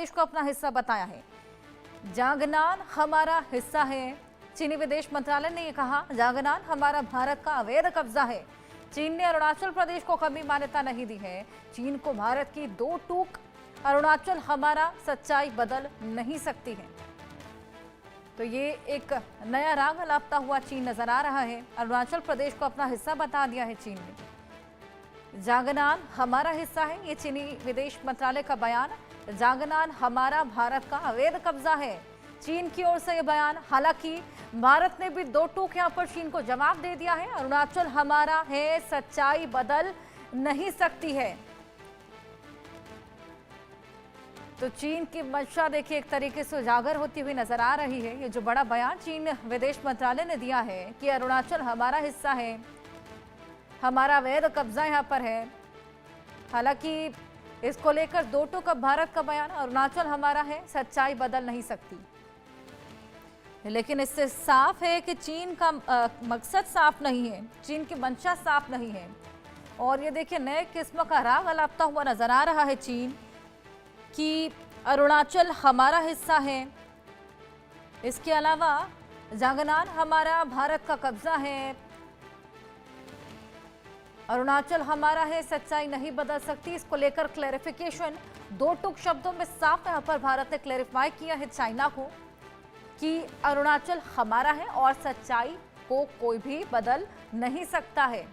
देश को अपना हिस्सा बताया है। जांगनान हमारा हिस्सा है। चीनी विदेश मंत्रालय ने यह कहा, जांगनान हमारा भारत का अवैध कब्जा है। चीन ने अरुणाचल प्रदेश को कभी मान्यता नहीं दी है। चीन को भारत की दो टूक अरुणाचल हमारा सच्चाई बदल नहीं सकती है। तो ये एक नया राग अलापता हुआ चीन नजर आ रहा है। अरुणाचल प्रदेश को अपना हिस्सा बता दिया है चीन ने। जांगनान हमारा हिस्सा है, ये चीनी विदेश मंत्रालय का बयान। जांगनान हमारा भारत का अवैध कब्जा है, चीन की ओर से यह बयान। हालांकि भारत ने भी दो टूक यहां पर चीन को जवाब दे दिया है। अरुणाचल हमारा है, सच्चाई बदल नहीं सकती है। तो चीन की मंशा देखिए एक तरीके से उजागर होती हुई नजर आ रही है। ये जो बड़ा बयान चीन विदेश मंत्रालय ने दिया है कि अरुणाचल हमारा हिस्सा है, हमारा अवैध कब्जा यहाँ पर है। हालांकि इसको लेकर दो टूक अब भारत का बयान, अरुणाचल हमारा है, सच्चाई बदल नहीं सकती। लेकिन इससे साफ है कि चीन का मकसद साफ नहीं है, चीन की मंशा साफ नहीं है। और ये देखिए नए किस्म का राग अलापता हुआ नजर आ रहा है चीन कि अरुणाचल हमारा हिस्सा है। इसके अलावा जांगनान हमारा भारत का कब्जा है, अरुणाचल हमारा है, सच्चाई नहीं बदल सकती। इसको लेकर क्लैरिफिकेशन दो टूक शब्दों में साफ यहाँ पर भारत ने क्लैरिफाई किया है चाइना को कि अरुणाचल हमारा है और सच्चाई को कोई भी बदल नहीं सकता है।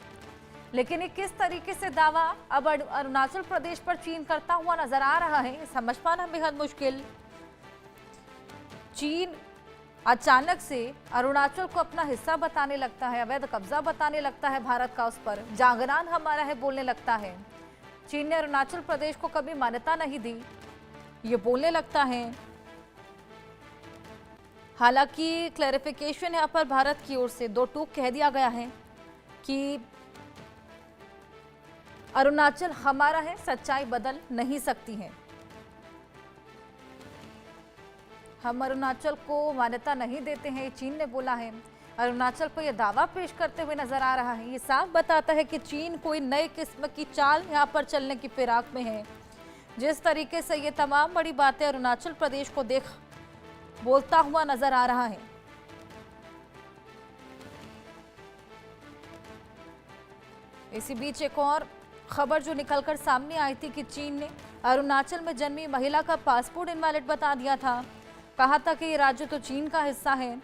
लेकिन ये किस तरीके से दावा अब अरुणाचल प्रदेश पर चीन करता हुआ नजर आ रहा है, समझ पाना बेहद मुश्किल। चीन अचानक से अरुणाचल को अपना हिस्सा बताने लगता है, अवैध कब्जा बताने लगता है भारत का उस पर, जांगनान हमारा है बोलने लगता है। चीन ने अरुणाचल प्रदेश को कभी मान्यता नहीं दी, ये बोलने लगता है। हालांकि क्लैरिफिकेशन यहाँ पर भारत की ओर से दो टूक कह दिया गया है कि अरुणाचल हमारा है, सच्चाई बदल नहीं सकती है। हम अरुणाचल को मान्यता नहीं देते हैं, चीन ने बोला है। अरुणाचल पर यह दावा पेश करते हुए नजर आ रहा है। ये साफ बताता है कि चीन कोई नए किस्म की चाल यहां पर चलने की फिराक में है। जिस तरीके से ये तमाम बड़ी बातें अरुणाचल प्रदेश को देख बोलता हुआ नजर आ रहा है। इसी बीच एक और खबर जो निकलकर सामने आई थी कि चीन ने अरुणाचल में जन्मी महिला का पासपोर्ट इनवैलिड बता दिया था। कहा था कि ये राज्य तो चीन का हिस्सा है।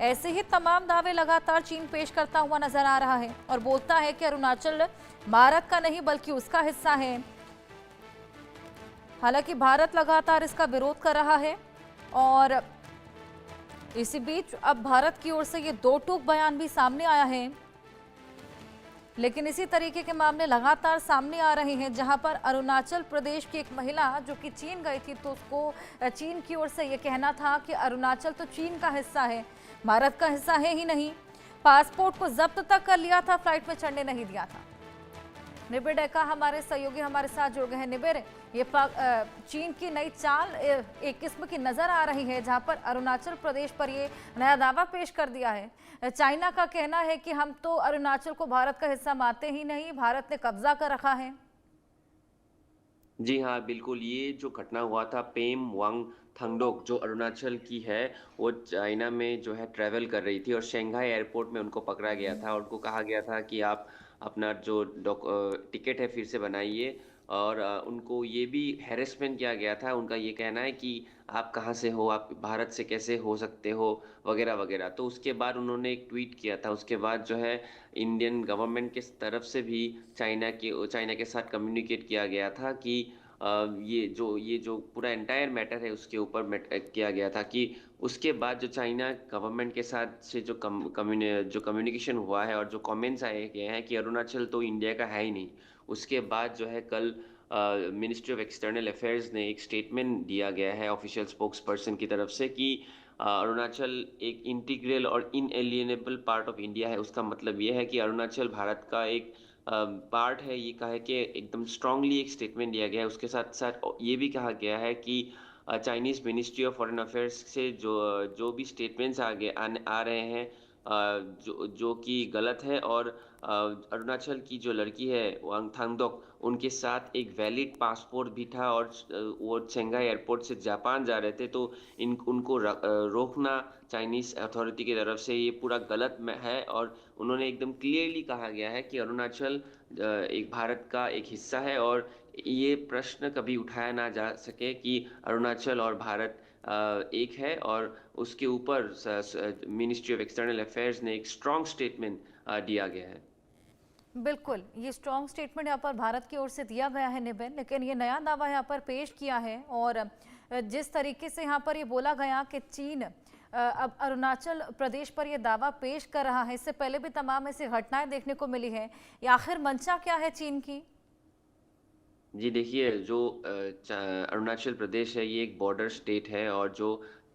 ऐसे ही तमाम दावे लगातार चीन पेश करता हुआ नजर आ रहा है और बोलता है कि अरुणाचल भारत का नहीं बल्कि उसका हिस्सा है। हालांकि भारत लगातार इसका विरोध कर रहा है और इसी बीच अब भारत की ओर से ये दो टूक बयान भी सामने आया है। लेकिन इसी तरीके के मामले लगातार सामने आ रहे हैं, जहां पर अरुणाचल प्रदेश की एक महिला जो कि चीन गई थी तो उसको चीन की ओर से ये कहना था कि अरुणाचल तो चीन का हिस्सा है, भारत का हिस्सा है ही नहीं। पासपोर्ट को जब्त तक कर लिया था, फ्लाइट में चढ़ने नहीं दिया था। निबिर डेका हमारे सहयोगी हमारे साथ जुड़ गए हैं। निबिर, ये चीन की नई चाल एक किस्म की नजर आ रही है, जहां पर अरुणाचल प्रदेश पर ये नया दावा पेश कर दिया है। चाइना का कहना है कि हम तो अरुणाचल को भारत का हिस्सा मानते ही नहीं, भारत ने कब्जा कर रखा है। जी हाँ, बिल्कुल। ये जो घटना हुआ था, पेम वांग थंगडोक जो अरुणाचल की है, वो चाइना में जो है ट्रैवल कर रही थी और शंघाई एयरपोर्ट में उनको पकड़ा गया था और उनको कहा गया था कि आप अपना जो टिकट है फिर से बनाइए। और उनको ये भी हैरेसमेंट किया गया था। उनका ये कहना है कि आप कहाँ से हो, आप भारत से कैसे हो सकते हो, वगैरह वगैरह। तो उसके बाद उन्होंने एक ट्वीट किया था। उसके बाद जो है इंडियन गवर्नमेंट के तरफ से भी चाइना के साथ कम्युनिकेट किया गया था कि ये जो पूरा एंटायर मैटर है उसके ऊपर किया गया था कि उसके बाद जो चाइना गवर्नमेंट के साथ से जो कम्युनिकेशन हुआ है और जो कमेंट्स आए गए हैं कि अरुणाचल तो इंडिया का है ही नहीं। उसके बाद जो है कल मिनिस्ट्री ऑफ एक्सटर्नल अफेयर्स ने एक स्टेटमेंट दिया गया है ऑफिशियल स्पोक्स पर्सन की तरफ से कि अरुणाचल एक इंटीग्रल और इनएलिएनेबल पार्ट ऑफ इंडिया है। उसका मतलब ये है कि अरुणाचल भारत का एक पार्ट है। ये कहा है कि एकदम स्ट्रांगली एक स्टेटमेंट दिया गया है। उसके साथ साथ ये भी कहा गया है कि Chinese ministry of foreign affairs से जो जो भी स्टेटमेंट्स आ रहे हैं जो जो कि गलत है और अरुणाचल की जो लड़की है वांगथांगडोक उनके साथ एक वैलिड पासपोर्ट भी था और वो शंघाई एयरपोर्ट से जापान जा रहे थे तो इन उनको रोकना चाइनीज अथॉरिटी की तरफ से ये पूरा गलत में है और उन्होंने एकदम क्लियरली कहा गया है कि अरुणाचल एक भारत का एक हिस्सा है और ये प्रश्न कभी उठाया ना जा सके कि अरुणाचल और भारत एक है और उसके ऊपर मिनिस्ट्री ऑफ एक्सटर्नल अफेयर्स ने एक स्ट्रॉन्ग स्टेटमेंट दिया गया है। बिल्कुल, ये स्ट्रॉन्ग स्टेटमेंट यहाँ पर भारत की ओर से दिया गया है निबिन, लेकिन ये नया दावा यहाँ पर पेश किया है और जिस तरीके से यहाँ पर ये बोला गया कि चीन अब अरुणाचल प्रदेश पर ये दावा पेश कर रहा है, इससे पहले भी तमाम ऐसी घटनाएं देखने को मिली है। ये आखिर मंशा क्या है चीन की? जी देखिए, जो अरुणाचल प्रदेश है ये एक बॉर्डर स्टेट है और जो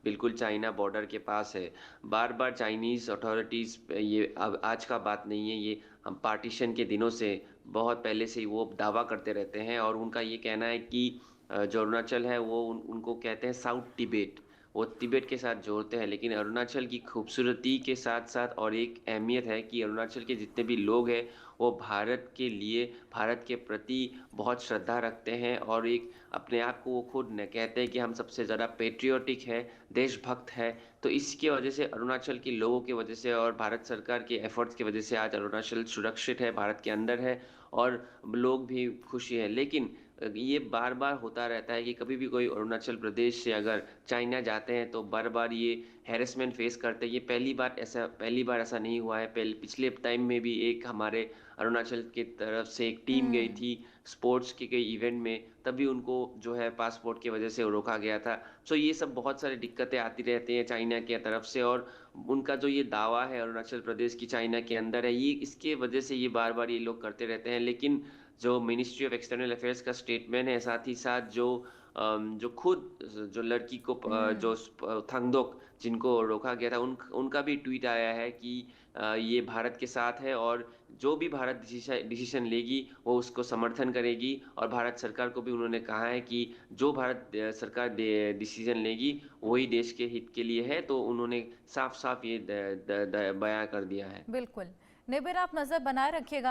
बिल्कुल चाइना बॉर्डर के पास है। बार-बार चाइनीज़ अथॉरिटीज़ ये अब आज का बात नहीं है, ये हम पार्टीशन के दिनों से बहुत पहले से ही वो दावा करते रहते हैं और उनका ये कहना है कि जो अरुणाचल है वो उनको कहते हैं साउथ तिब्बत। वो तिब्बत के साथ जोड़ते हैं लेकिन अरुणाचल की खूबसूरती के साथ-साथ और एक अहमियत है कि अरुणाचल के जितने भी लोग हैं वो भारत के लिए, भारत के प्रति बहुत श्रद्धा रखते हैं और एक अपने आप को वो खुद न कहते हैं कि हम सबसे ज़्यादा पैट्रियोटिक है, देशभक्त है। तो इसकी वजह से अरुणाचल के लोगों की वजह से और भारत सरकार के एफर्ट्स की वजह से आज अरुणाचल सुरक्षित है, भारत के अंदर है और लोग भी खुशी हैं। लेकिन ये बार-बार होता रहता है कि कभी भी कोई अरुणाचल प्रदेश से अगर चाइना जाते हैं तो बार-बार ये हैरेसमेंट फेस करते हैं। ये पहली बार ऐसा नहीं हुआ है। पिछले टाइम में भी एक हमारे अरुणाचल की तरफ से एक टीम गई हम्म। थी स्पोर्ट्स के कई इवेंट में, तभी उनको जो है पासपोर्ट की वजह से रोका गया था। सो ये सब बहुत सारी दिक्कतें आती रहती हैं चाइना की तरफ से और उनका जो ये दावा है अरुणाचल प्रदेश की चाइना के अंदर है, ये इसके वजह से ये बार-बार ये लोग करते रहते हैं। लेकिन जो मिनिस्ट्री ऑफ एक्सटर्नल अफेयर्स का स्टेटमेंट है, साथ ही साथ जो जो खुद जो लड़की को हम्म। थंगडोक जिनको रोका गया था उनका भी ट्वीट आया है कि ये भारत के साथ है और जो भी भारत डिसीजन लेगी वो उसको समर्थन करेगी और भारत सरकार को भी उन्होंने कहा है कि जो भारत सरकार डिसीजन लेगी वही देश के हित के लिए है तो उन्होंने साफ साफ ये बयां कर दिया है। बिल्कुल। निबिन, आप नजर बनाए रखिएगा।